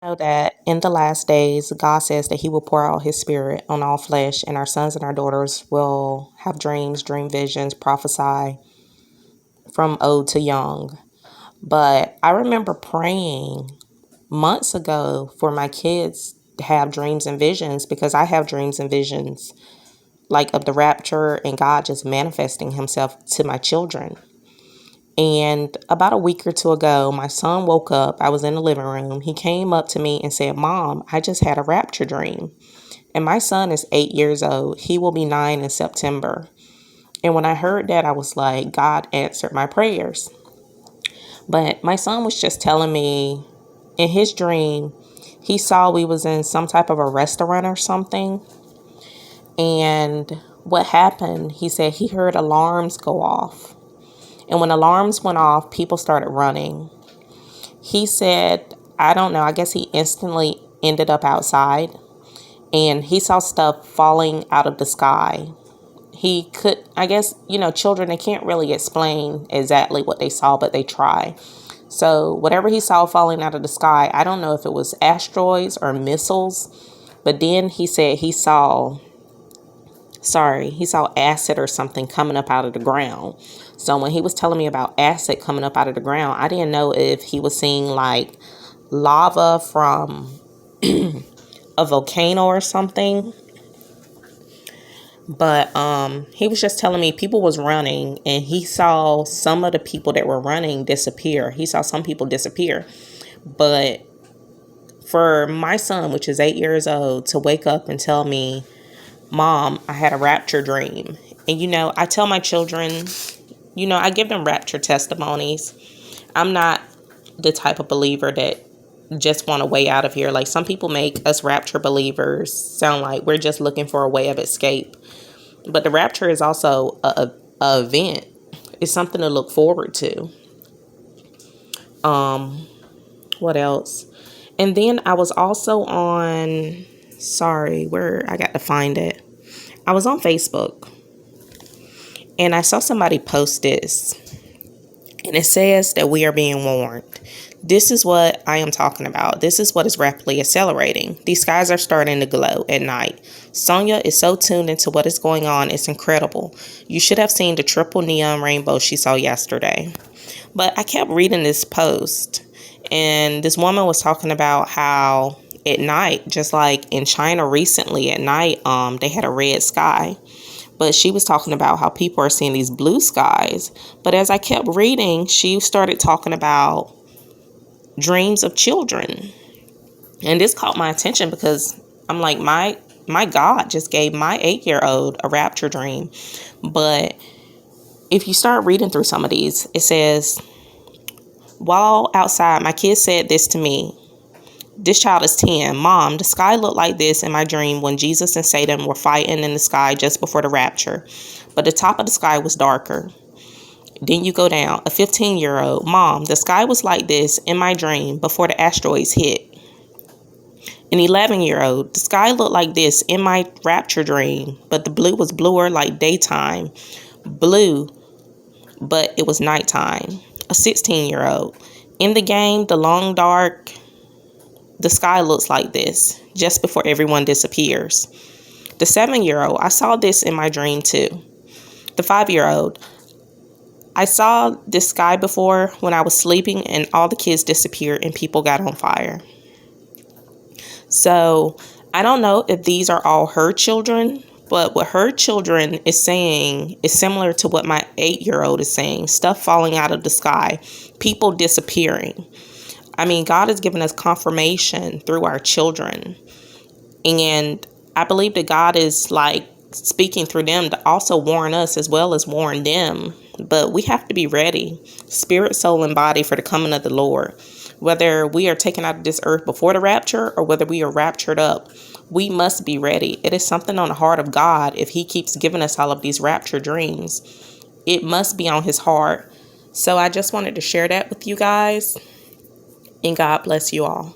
Know that in the last days, God says that He will pour out His Spirit on all flesh, and our sons and our daughters will have dreams, dream visions, prophesy from old to young. But I remember praying months ago for my kids to have dreams and visions because I have dreams and visions like of the rapture and God just manifesting Himself to my children. And about a week or two ago, my son woke up. I was in the living room. He came up to me and said, "Mom, I just had a rapture dream." And my son is 8 years old. He will be 9 in September. And when I heard that, I was like, God answered my prayers. But my son was just telling me in his dream, he saw we was in some type of a restaurant or something. And what happened, he said he heard alarms go off. And when alarms went off, people started running. He said, I don't know, I guess he instantly ended up outside and he saw stuff falling out of the sky. He could, I guess, children, they can't really explain exactly what they saw, but they try. So whatever he saw falling out of the sky, I don't know if it was asteroids or missiles, but then he said he saw acid or something coming up out of the ground. So when he was telling me about acid coming up out of the ground, I didn't know if he was seeing like lava from a volcano or something. But he was just telling me people was running and he saw some of the people that were running disappear. He saw some people disappear. But for my son, which is 8 years old, to wake up and tell me, "Mom, I had a rapture dream." And, I tell my children, I give them rapture testimonies. I'm not the type of believer that just want a way out of here. Like some people make us rapture believers sound like we're just looking for a way of escape. But the rapture is also a event. It's something to look forward to. What else? And then I was also on, where I got to find it. I was on Facebook and I saw somebody post this and it says that we are being warned. This is what I am talking about. This is what is rapidly accelerating. These skies are starting to glow at night. Sonia is so tuned into what is going on. It's incredible. You should have seen the triple neon rainbow she saw yesterday. But I kept reading this post and this woman was talking about how at night, just like in China recently at night, they had a red sky. But she was talking about how people are seeing these blue skies. But as I kept reading, she started talking about dreams of children. And this caught my attention because I'm like, my God just gave my 8-year-old a rapture dream. But if you start reading through some of these, it says, while outside, my kid said this to me. This child is 10. "Mom, the sky looked like this in my dream when Jesus and Satan were fighting in the sky just before the rapture. But the top of the sky was darker." Then you go down. A 15-year-old. "Mom, the sky was like this in my dream before the asteroids hit." An 11-year-old. "The sky looked like this in my rapture dream, but the blue was bluer like daytime. Blue, but it was nighttime." A 16-year-old. "In the game, the long dark, the sky looks like this just before everyone disappears." The 7-year-old. "I saw this in my dream too." The 5-year-old. "I saw this sky before when I was sleeping and all the kids disappeared and people got on fire." So I don't know if these are all her children, but what her children is saying is similar to what my 8-year-old is saying. Stuff falling out of the sky, people disappearing. I mean, God has given us confirmation through our children. And I believe that God is like speaking through them to also warn us as well as warn them. But we have to be ready, spirit, soul, and body, for the coming of the Lord. Whether we are taken out of this earth before the rapture or whether we are raptured up, we must be ready. It is something on the heart of God. If He keeps giving us all of these rapture dreams, it must be on His heart. So I just wanted to share that with you guys. And God bless you all.